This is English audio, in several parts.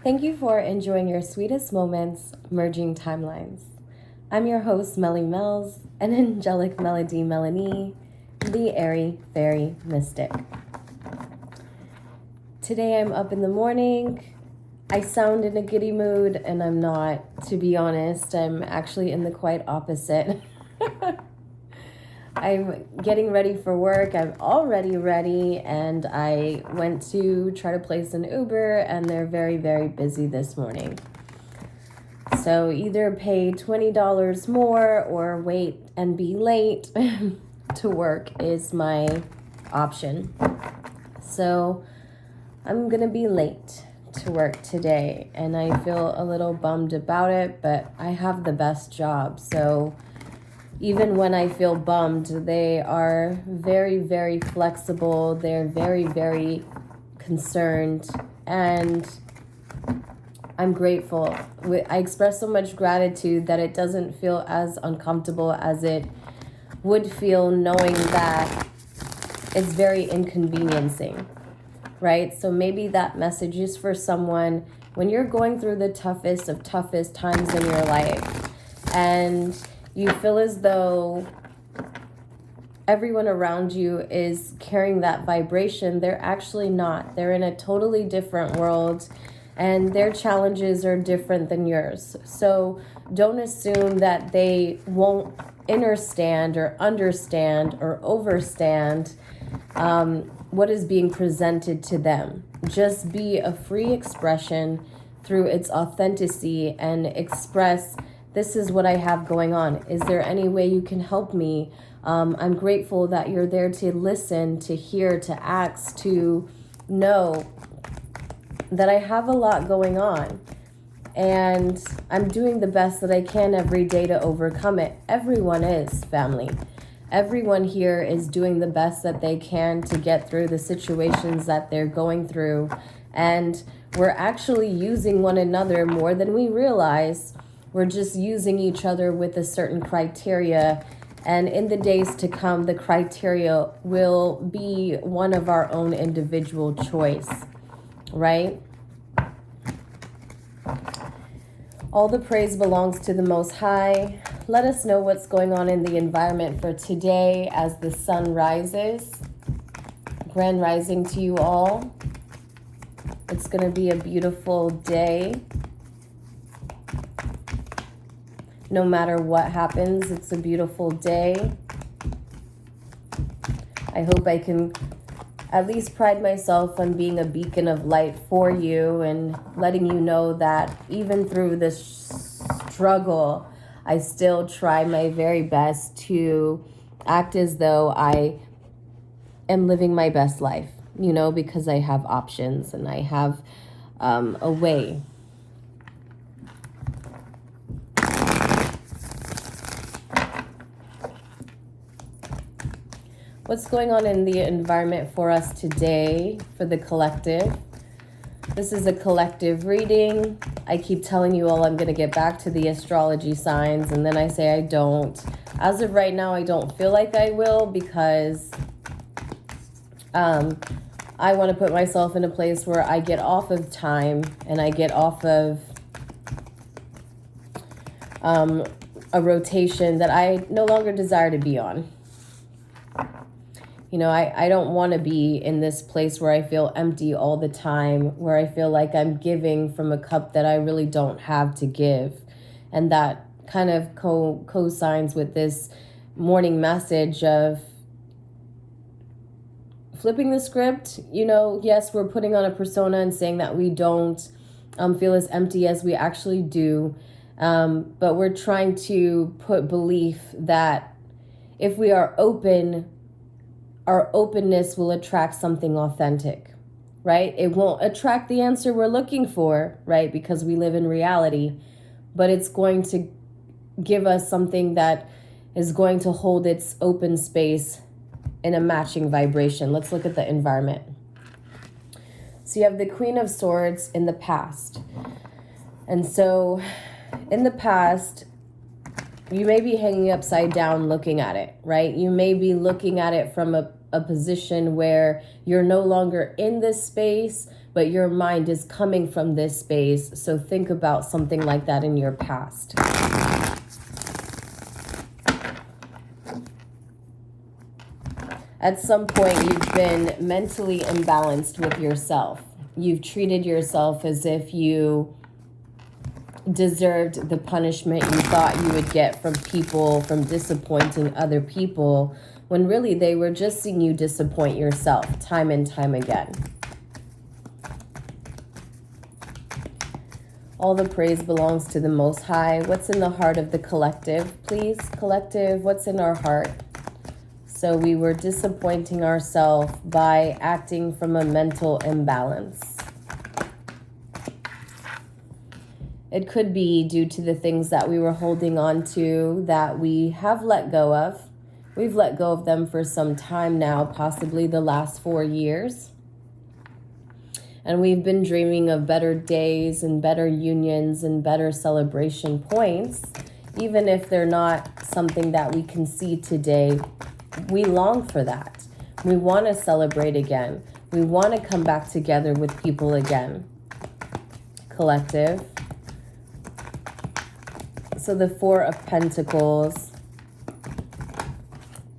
Thank you for enjoying your sweetest moments, merging timelines. I'm your host, Melly Mells, an angelic melody Melanie, the airy fairy mystic. Today I'm up in the morning. I sound in a giddy mood, and I'm not, to be honest. I'm actually in the quite opposite. I'm getting ready for work. I'm already ready, and I went to try to place an Uber, and they're very, very busy this morning. So either pay $20 more or wait and be late to work is my option. So I'm going to be late to work today, and I feel a little bummed about it, but I have the best job. So even when I feel bummed, they are very, very flexible. They're very, very concerned, and I'm grateful. I express so much gratitude that it doesn't feel as uncomfortable as it would feel knowing that it's very inconveniencing, right? So maybe that message is for someone when you're going through the toughest of toughest times in your life, and you feel as though everyone around you is carrying that vibration. They're actually not. They're in a totally different world, and their challenges are different than yours. So don't assume that they won't understand or overstand what is being presented to them. Just be a free expression through its authenticity and express, this is what I have going on. Is there any way you can help me? I'm grateful that you're there to listen, to hear, to ask, to know that I have a lot going on. And I'm doing the best that I can every day to overcome it. Everyone is, family. Everyone here is doing the best that they can to get through the situations that they're going through. And we're actually using one another more than we realize. We're just using each other with a certain criteria. And in the days to come, the criteria will be one of our own individual choice, right? All the praise belongs to the Most High. Let us know what's going on in the environment for today as the sun rises. Grand rising to you all. It's going to be a beautiful day. No matter what happens, it's a beautiful day. I hope I can at least pride myself on being a beacon of light for you and letting you know that even through this struggle, I still try my very best to act as though I am living my best life, because I have options and I have a way. What's going on in the environment for us today for the collective? This is a collective reading. I keep telling you all I'm going to get back to the astrology signs, and then I say I don't. As of right now, I don't feel like I will, because I want to put myself in a place where I get off of time and I get off of a rotation that I no longer desire to be on. I don't want to be in this place where I feel empty all the time, where I feel like I'm giving from a cup that I really don't have to give. And that kind of co-signs with this morning message of flipping the script. Yes, we're putting on a persona and saying that we don't feel as empty as we actually do. But we're trying to put belief that if we are open, our openness will attract something authentic, right? It won't attract the answer we're looking for, right? Because we live in reality, but it's going to give us something that is going to hold its open space in a matching vibration. Let's look at the environment. So you have the Queen of Swords in the past. And so in the past, you may be hanging upside down looking at it, right? You may be looking at it from a position where you're no longer in this space, but your mind is coming from this space. So think about something like that in your past. At some point, you've been mentally imbalanced with yourself. You've treated yourself as if you deserved the punishment you thought you would get from people, from disappointing other people, when really they were just seeing you disappoint yourself time and time again. All the praise belongs to the Most High. What's in the heart of the collective, please? Collective, what's in our heart? So we were disappointing ourselves by acting from a mental imbalance. It could be due to the things that we were holding on to that we have let go of. We've let go of them for some time now, possibly the last 4 years. And we've been dreaming of better days and better unions and better celebration points. Even if they're not something that we can see today, we long for that. We want to celebrate again. We want to come back together with people again. Collective. So the Four of Pentacles.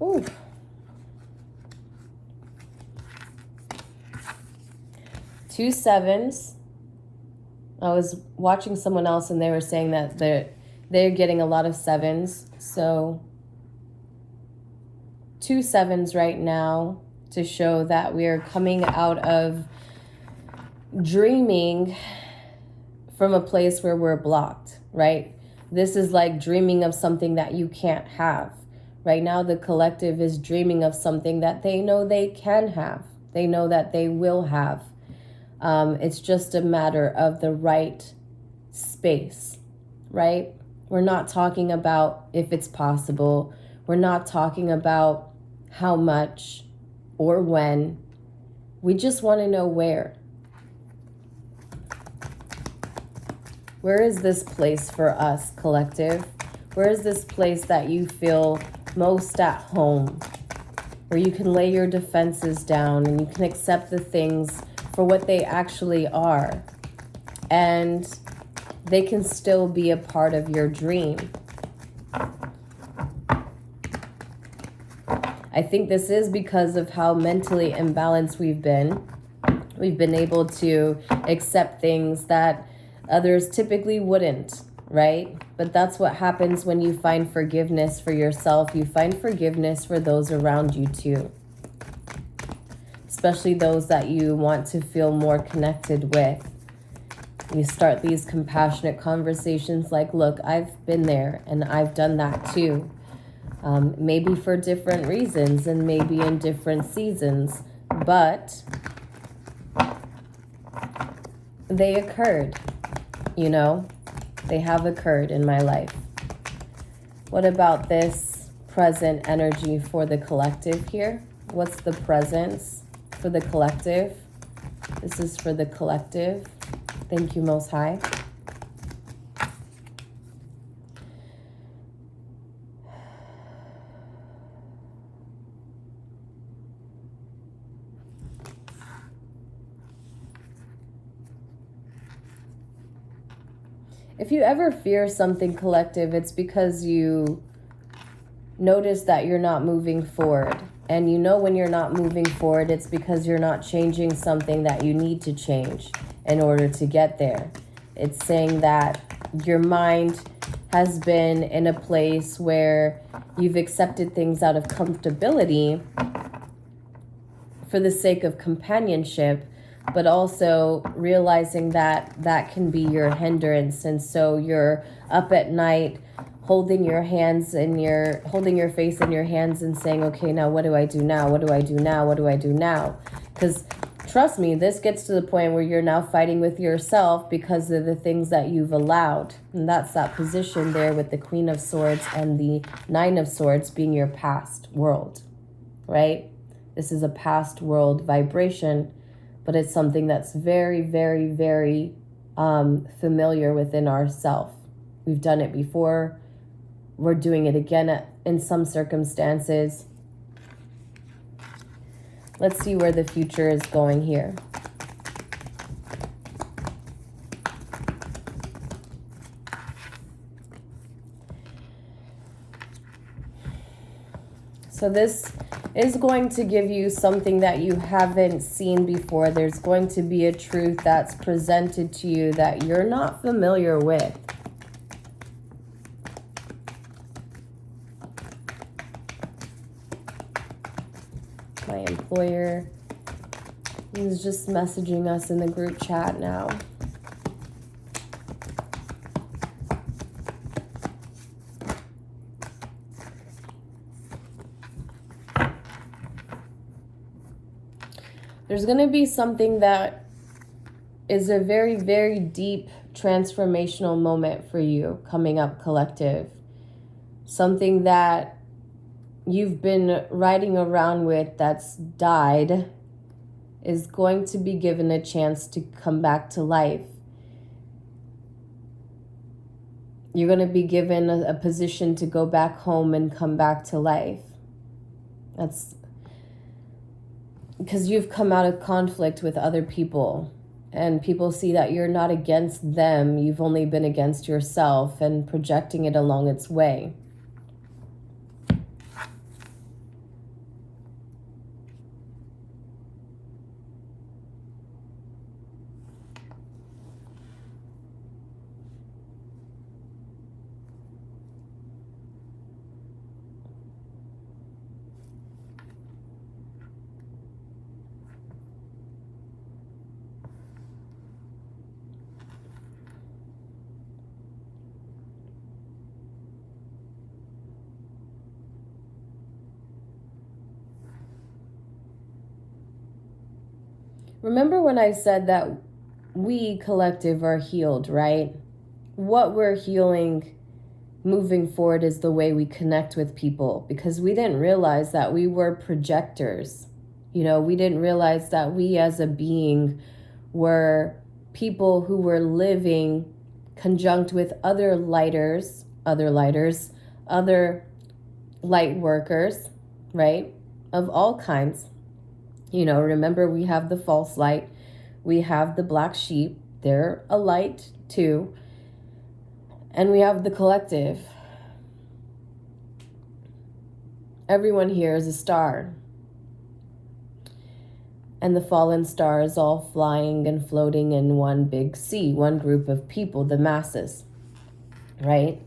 Ooh. Two sevens. I was watching someone else and they were saying that they're getting a lot of sevens. So 2 sevens right now to show that we are coming out of dreaming from a place where we're blocked, right? This is like dreaming of something that you can't have. Right now, the collective is dreaming of something that they know they can have. They know that they will have. It's just a matter of the right space, right? We're not talking about if it's possible. We're not talking about how much or when. We just want to know where. Where is this place for us, collective? Where is this place that you feel most at home? Where you can lay your defenses down and you can accept the things for what they actually are. And they can still be a part of your dream. I think this is because of how mentally imbalanced we've been. We've been able to accept things that others typically wouldn't, right? But that's what happens when you find forgiveness for yourself. You find forgiveness for those around you too. Especially those that you want to feel more connected with. You start these compassionate conversations like, look, I've been there and I've done that too. Maybe for different reasons and maybe in different seasons, but they occurred, you know, they have occurred in my life. What about this present energy for the collective here? What's the presence for the collective? This is for the collective. Thank you, Most High. If you ever fear something, collective, it's because you notice that you're not moving forward. And you know when you're not moving forward, it's because you're not changing something that you need to change in order to get there. It's saying that your mind has been in a place where you've accepted things out of comfortability for the sake of companionship, but also realizing that that can be your hindrance. And so you're up at night holding your hands and holding your face in your hands and saying, okay, now what do I do now? What do I do now? What do I do now? Because trust me, this gets to the point where you're now fighting with yourself because of the things that you've allowed. And that's that position there with the Queen of Swords and the Nine of Swords being your past world, right? This is a past world vibration, but it's something that's very, very, very familiar within ourself. We've done it before. We're doing it again in some circumstances. Let's see where the future is going here. So this is going to give you something that you haven't seen before. There's going to be a truth that's presented to you that you're not familiar with. My employer is just messaging us in the group chat now. There's going to be something that is a very, very deep transformational moment for you coming up, collective. Something that you've been riding around with that's died is going to be given a chance to come back to life. You're going to be given a position to go back home and come back to life. That's because you've come out of conflict with other people, and people see that you're not against them. You've only been against yourself and projecting it along its way. Remember when I said that we, collective, are healed, right? What we're healing moving forward is the way we connect with people, because we didn't realize that we were projectors. We didn't realize that we as a being were people who were living conjunct with other lighters, other light workers, right? Of all kinds. Remember, we have the false light. We have the black sheep. They're a light too. And we have the collective. Everyone here is a star. And the fallen star is all flying and floating in one big sea, one group of people, the masses, right?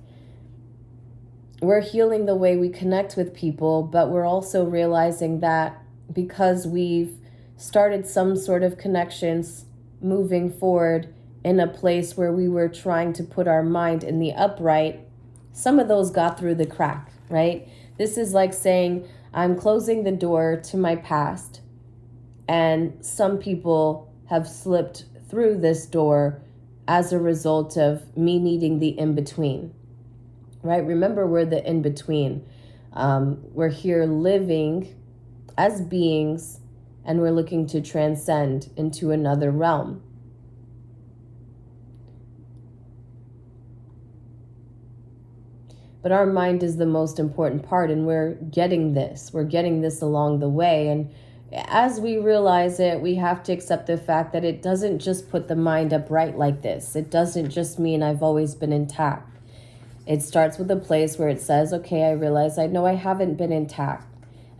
We're healing the way we connect with people, but we're also realizing that because we've started some sort of connections moving forward in a place where we were trying to put our mind in the upright, some of those got through the crack, right? This is like saying, I'm closing the door to my past, and some people have slipped through this door as a result of me needing the in-between, right? Remember, we're the in-between. We're here living as beings, and we're looking to transcend into another realm. But our mind is the most important part, and we're getting this. We're getting this along the way. And as we realize it, we have to accept the fact that it doesn't just put the mind upright like this. It doesn't just mean I've always been intact. It starts with a place where it says, okay, I realize I know I haven't been intact.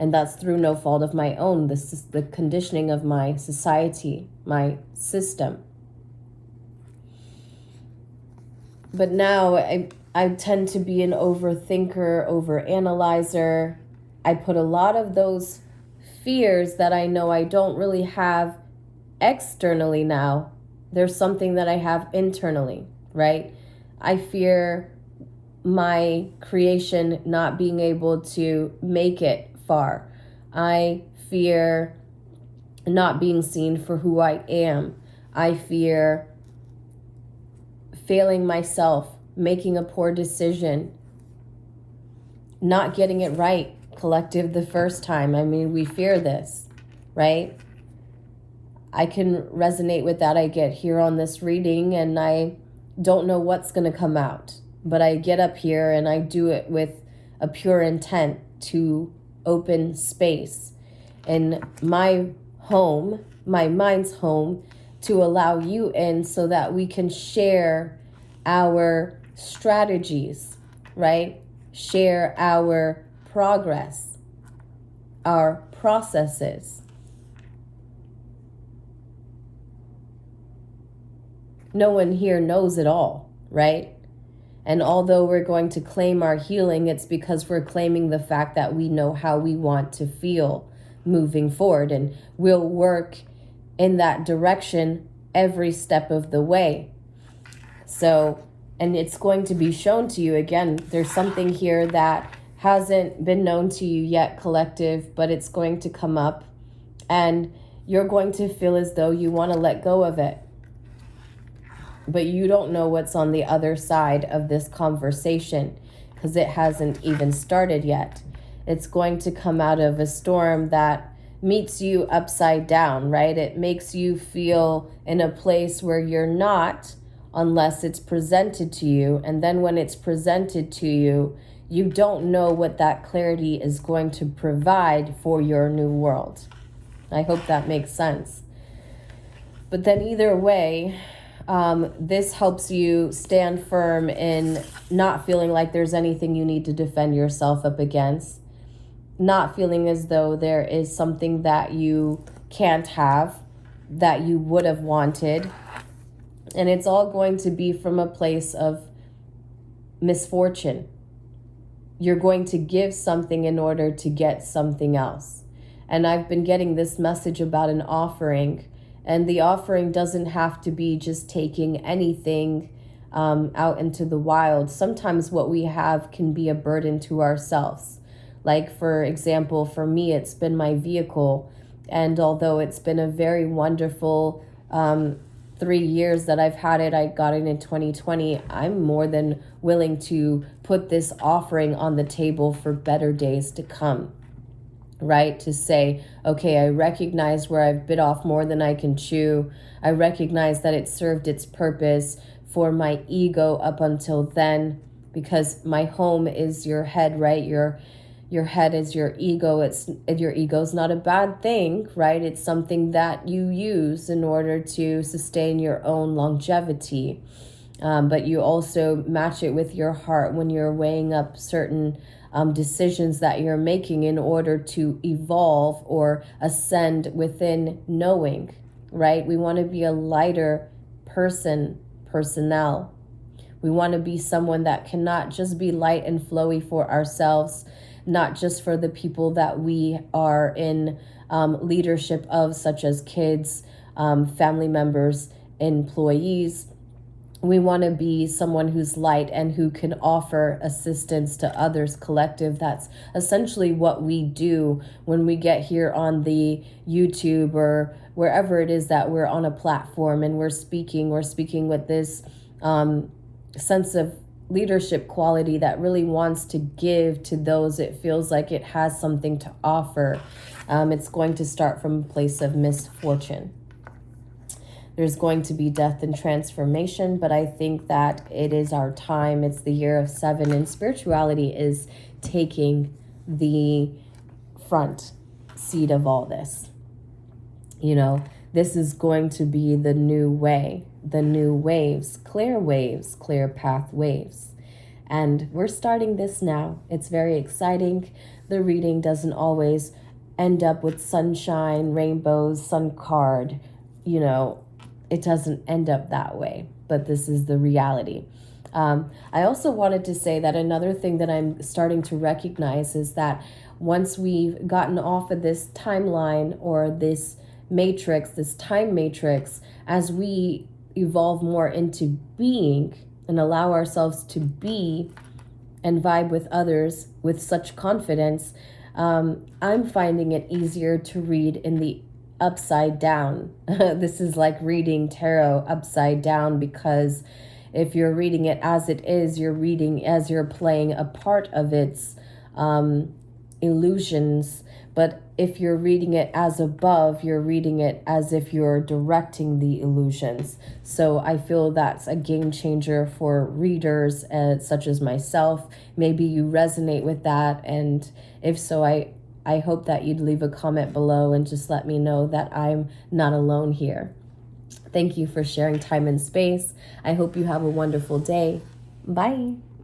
And that's through no fault of my own. This is the conditioning of my society, my system. But now I tend to be an overthinker, overanalyzer. I put a lot of those fears that I know I don't really have externally now. There's something that I have internally, right? I fear my creation not being able to make it far. I fear not being seen for who I am. I fear failing myself, making a poor decision, not getting it right, collective, the first time. I mean, we fear this, right? I can resonate with that. I get here on this reading and I don't know what's going to come out, but I get up here and I do it with a pure intent to open space in my home, my mind's home, to allow you in so that we can share our strategies, right? Share our progress. our processes. No one here knows it all, right? And although we're going to claim our healing, it's because we're claiming the fact that we know how we want to feel moving forward. And we'll work in that direction every step of the way. So, and it's going to be shown to you. Again, there's something here that hasn't been known to you yet, collective, but it's going to come up. And you're going to feel as though you want to let go of it. But you don't know what's on the other side of this conversation because it hasn't even started yet. It's going to come out of a storm that meets you upside down, right? It makes you feel in a place where you're not unless it's presented to you. And then when it's presented to you, you don't know what that clarity is going to provide for your new world. I hope that makes sense. But then either way, this helps you stand firm in not feeling like there's anything you need to defend yourself up against, not feeling as though there is something that you can't have, that you would have wanted. And it's all going to be from a place of misfortune. You're going to give something in order to get something else. And I've been getting this message about an offering. And the offering doesn't have to be just taking anything out into the wild. Sometimes what we have can be a burden to ourselves. Like, for example, for me, it's been my vehicle. And although it's been a very wonderful 3 years that I've had it, I got it in 2020, I'm more than willing to put this offering on the table for better days to come. Right? To say, okay, I recognize where I've bit off more than I can chew. I recognize that it served its purpose for my ego up until then, because my home is your head, right? Your head is your ego. Your ego's not a bad thing, right? It's something that you use in order to sustain your own longevity. But you also match it with your heart when you're weighing up certain decisions that you're making in order to evolve or ascend within knowing, right? We want to be a lighter personnel. We want to be someone that cannot just be light and flowy for ourselves, not just for the people that we are in leadership of, such as kids, family members, employees. We want to be someone who's light and who can offer assistance to others, collective. That's essentially what we do when we get here on the YouTube or wherever it is that we're on a platform and we're speaking with this sense of leadership quality that really wants to give to those it feels like it has something to offer. It's going to start from a place of misfortune. There's going to be death and transformation, but I think that it is our time. It's the year of 7, and spirituality is taking the front seat of all this. You know, this is going to be the new way, the new waves, clear path waves. And we're starting this now. It's very exciting. The reading doesn't always end up with sunshine, rainbows, sun card, you know, it doesn't end up that way, but this is the reality. I also wanted to say that another thing that I'm starting to recognize is that once we've gotten off of this timeline or this matrix, this time matrix, as we evolve more into being and allow ourselves to be and vibe with others with such confidence, I'm finding it easier to read in the upside down. This is like reading tarot upside down, because if you're reading it as it is, you're reading as you're playing a part of its illusions. But if you're reading it as above, you're reading it as if you're directing the illusions. So I feel that's a game changer for readers such as myself. Maybe you resonate with that, and if so, I hope that you'd leave a comment below and just let me know that I'm not alone here. Thank you for sharing time and space. I hope you have a wonderful day. Bye.